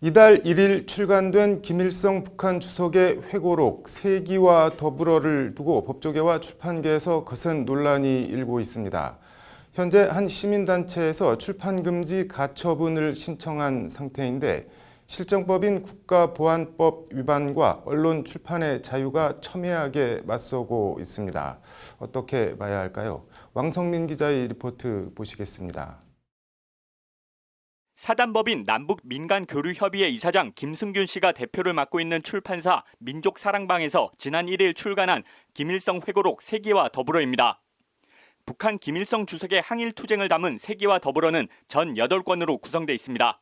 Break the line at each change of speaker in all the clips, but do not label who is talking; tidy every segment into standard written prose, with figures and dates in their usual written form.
이달 1일 출간된 김일성 북한 주석의 회고록 세기와 더불어를 두고 법조계와 출판계에서 거센 논란이 일고 있습니다. 현재 한 시민단체에서 출판금지 가처분을 신청한 상태인데 실정법인 국가보안법 위반과 언론 출판의 자유가 첨예하게 맞서고 있습니다. 어떻게 봐야 할까요? 왕성민 기자의 리포트 보시겠습니다.
사단법인 남북민간교류협의회 이사장 김승균 씨가 대표를 맡고 있는 출판사 민족사랑방에서 지난 1일 출간한 김일성 회고록 세기와 더불어입니다. 북한 김일성 주석의 항일투쟁을 담은 세기와 더불어는 전 8권으로 구성되어 있습니다.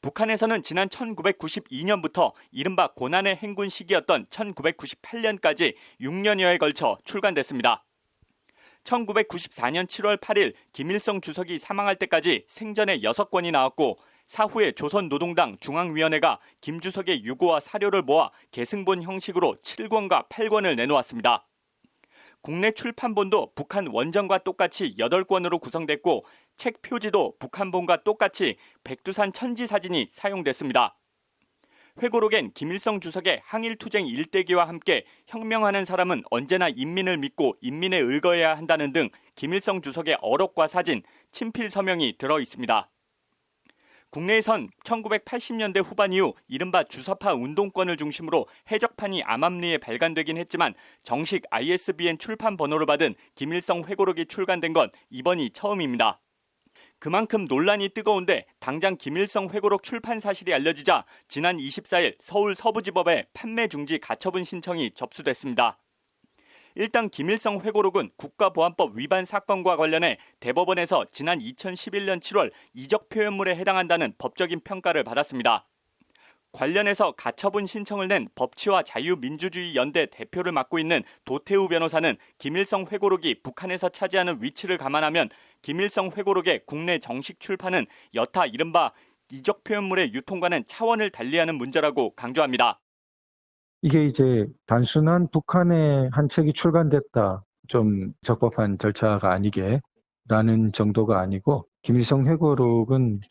북한에서는 지난 1992년부터 이른바 고난의 행군 시기였던 1998년까지 6년여에 걸쳐 출간됐습니다. 1994년 7월 8일 김일성 주석이 사망할 때까지 생전에 6권이 나왔고 사후에 조선노동당 중앙위원회가 김 주석의 유고와 사료를 모아 계승본 형식으로 7권과 8권을 내놓았습니다. 국내 출판본도 북한 원전과 똑같이 8권으로 구성됐고 책 표지도 북한본과 똑같이 백두산 천지 사진이 사용됐습니다. 회고록엔 김일성 주석의 항일투쟁 일대기와 함께 혁명하는 사람은 언제나 인민을 믿고 인민에 의거해야 한다는 등 김일성 주석의 어록과 사진, 친필 서명이 들어 있습니다. 국내에선 1980년대 후반 이후 이른바 주사파 운동권을 중심으로 해적판이 암암리에 발간되긴 했지만 정식 ISBN 출판 번호를 받은 김일성 회고록이 출간된 건 이번이 처음입니다. 그만큼 논란이 뜨거운데 당장 김일성 회고록 출판 사실이 알려지자 지난 24일 서울 서부지법에 판매 중지 가처분 신청이 접수됐습니다. 일단 김일성 회고록은 국가보안법 위반 사건과 관련해 대법원에서 지난 2011년 7월 이적 표현물에 해당한다는 법적인 평가를 받았습니다. 관련해서 가처분 신청을 낸 법치와 자유민주주의연대 대표를 맡고 있는 도태우 변호사는 김일성 회고록이 북한에서 차지하는 위치를 감안하면 김일성 회고록의 국내 정식 출판은 여타 이른바 이적 표현물의 유통과는 차원을 달리하는 문제라고 강조합니다.
이게 이제 단순한 북한의 한 책이 출간됐다, 좀 적법한 절차가 아니게라는 정도가 아니고 김일성 회고록은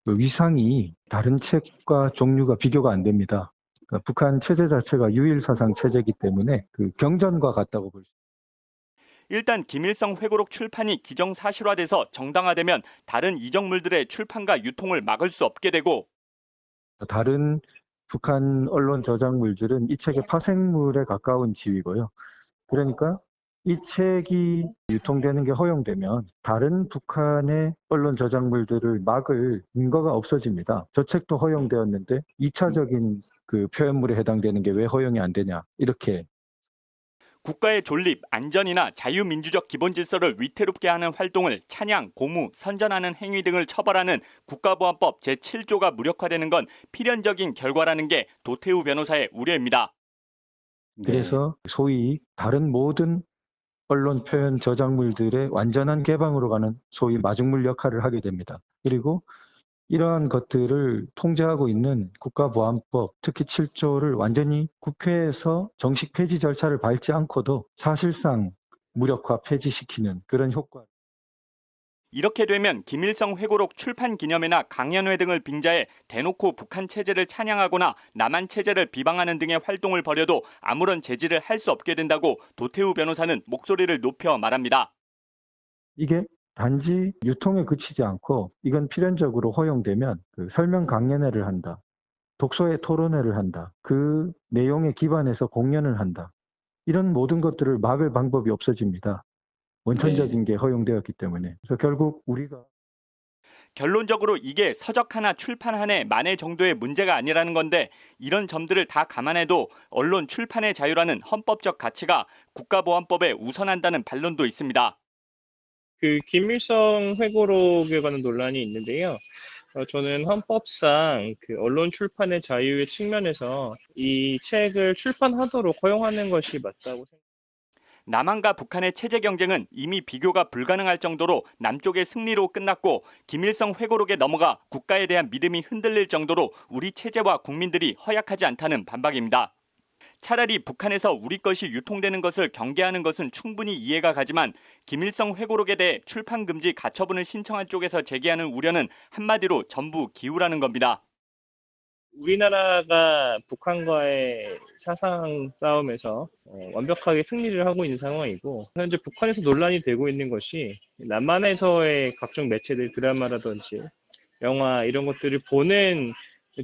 그 위상이 다른 책과 종류가 비교가 안 됩니다. 그러니까 북한 체제 자체가 유일사상 체제이기 때문에 그 경전과 같다고 볼 수 있습니다.
일단 김일성 회고록 출판이 기정사실화돼서 정당화되면 다른 이적물들의 출판과 유통을 막을 수 없게 되고
다른 북한 언론 저작물들은 이 책의 파생물에 가까운 지위고요. 그러니까 이 책이 유통되는 게 허용되면 다른 북한의 언론 저작물들을 막을 근거가 없어집니다. 저 책도 허용되었는데 2차적인 그 표현물에 해당되는 게 왜 허용이 안 되냐, 이렇게.
국가의 존립, 안전이나 자유민주적 기본질서를 위태롭게 하는 활동을 찬양, 고무, 선전하는 행위 등을 처벌하는 국가보안법 제7조가 무력화되는 건 필연적인 결과라는 게 도태우 변호사의 우려입니다.
그래서 소위 다른 모든 언론 표현 저작물들의 완전한 개방으로 가는 소위 마중물 역할을 하게 됩니다. 그리고 이러한 것들을 통제하고 있는 국가보안법, 특히 7조를 완전히 국회에서 정식 폐지 절차를 밟지 않고도 사실상 무력화 폐지시키는 그런 효과.
이렇게 되면 김일성 회고록 출판 기념회나 강연회 등을 빙자해 대놓고 북한 체제를 찬양하거나 남한 체제를 비방하는 등의 활동을 벌여도 아무런 제지를 할 수 없게 된다고 도태우 변호사는 목소리를 높여 말합니다.
이게 단지 유통에 그치지 않고 이건 필연적으로 허용되면 그 설명 강연회를 한다, 독서회 토론회를 한다, 그 내용에 기반해서 공연을 한다, 이런 모든 것들을 막을 방법이 없어집니다. 원천적인 게 허용되었기 때문에. 그래서 결국 우리가
결론적으로 이게 서적 하나 출판 한 해 만회 정도의 문제가 아니라는 건데 이런 점들을 다 감안해도 언론 출판의 자유라는 헌법적 가치가 국가보안법에 우선한다는 반론도 있습니다.
그 김일성 회고록에 관한 논란이 있는데요. 저는 헌법상 그 언론 출판의 자유의 측면에서 이 책을 출판하도록 허용하는 것이 맞다고 생각합니다.
남한과 북한의 체제 경쟁은 이미 비교가 불가능할 정도로 남쪽의 승리로 끝났고 김일성 회고록에 넘어가 국가에 대한 믿음이 흔들릴 정도로 우리 체제와 국민들이 허약하지 않다는 반박입니다. 차라리 북한에서 우리 것이 유통되는 것을 경계하는 것은 충분히 이해가 가지만 김일성 회고록에 대해 출판 금지 가처분을 신청한 쪽에서 제기하는 우려는 한마디로 전부 기우라는 겁니다.
우리나라가 북한과의 사상 싸움에서 완벽하게 승리를 하고 있는 상황이고, 현재 북한에서 논란이 되고 있는 것이 남한에서의 각종 매체들, 드라마라든지 영화 이런 것들을 보는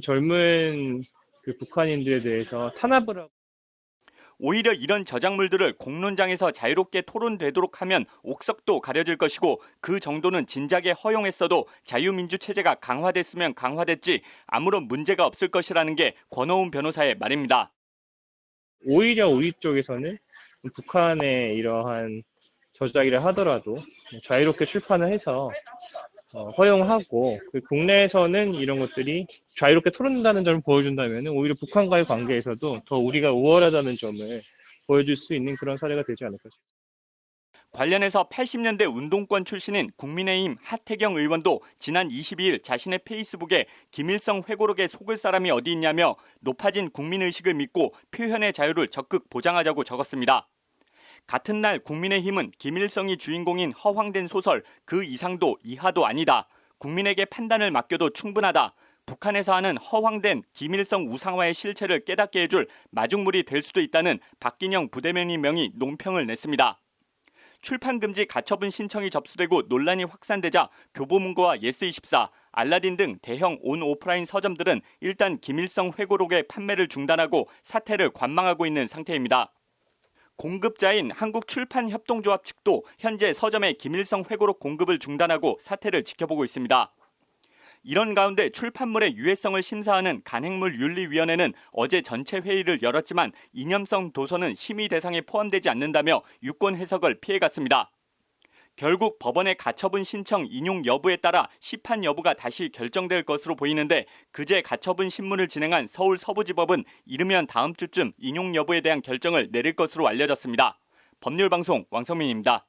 젊은 그 북한인들에 대해서 탄압을 하고,
오히려 이런 저작물들을 공론장에서 자유롭게 토론되도록 하면 옥석도 가려질 것이고 그 정도는 진작에 허용했어도 자유민주 체제가 강화됐으면 강화됐지 아무런 문제가 없을 것이라는 게 권오운 변호사의 말입니다.
오히려 우리 쪽에서는 북한의 이러한 저작이라 하더라도 자유롭게 출판을 해서 허용하고, 그 국내에서는 이런 것들이 자유롭게 토론된다는 점을 보여준다면 오히려 북한과의 관계에서도 더 우리가 우월하다는 점을 보여줄 수 있는 그런 사례가 되지 않을까 싶습니다.
관련해서 80년대 운동권 출신인 국민의힘 하태경 의원도 지난 22일 자신의 페이스북에 김일성 회고록에 속을 사람이 어디 있냐며 높아진 국민의식을 믿고 표현의 자유를 적극 보장하자고 적었습니다. 같은 날 국민의힘은 김일성이 주인공인 허황된 소설 그 이상도 이하도 아니다. 국민에게 판단을 맡겨도 충분하다. 북한에서 하는 허황된 김일성 우상화의 실체를 깨닫게 해줄 마중물이 될 수도 있다는 박기영 부대변인 명의 논평을 냈습니다. 출판금지 가처분 신청이 접수되고 논란이 확산되자 교보문고와 예스24, 알라딘 등 대형 온 오프라인 서점들은 일단 김일성 회고록의 판매를 중단하고 사태를 관망하고 있는 상태입니다. 공급자인 한국출판협동조합 측도 현재 서점의 김일성 회고록 공급을 중단하고 사태를 지켜보고 있습니다. 이런 가운데 출판물의 유해성을 심사하는 간행물윤리위원회는 어제 전체 회의를 열었지만 이념성 도서는 심의 대상에 포함되지 않는다며 유권 해석을 피해갔습니다. 결국 법원의 가처분 신청 인용 여부에 따라 시판 여부가 다시 결정될 것으로 보이는데 그제 가처분 신문을 진행한 서울 서부지법은 이르면 다음 주쯤 인용 여부에 대한 결정을 내릴 것으로 알려졌습니다. 법률방송 왕성민입니다.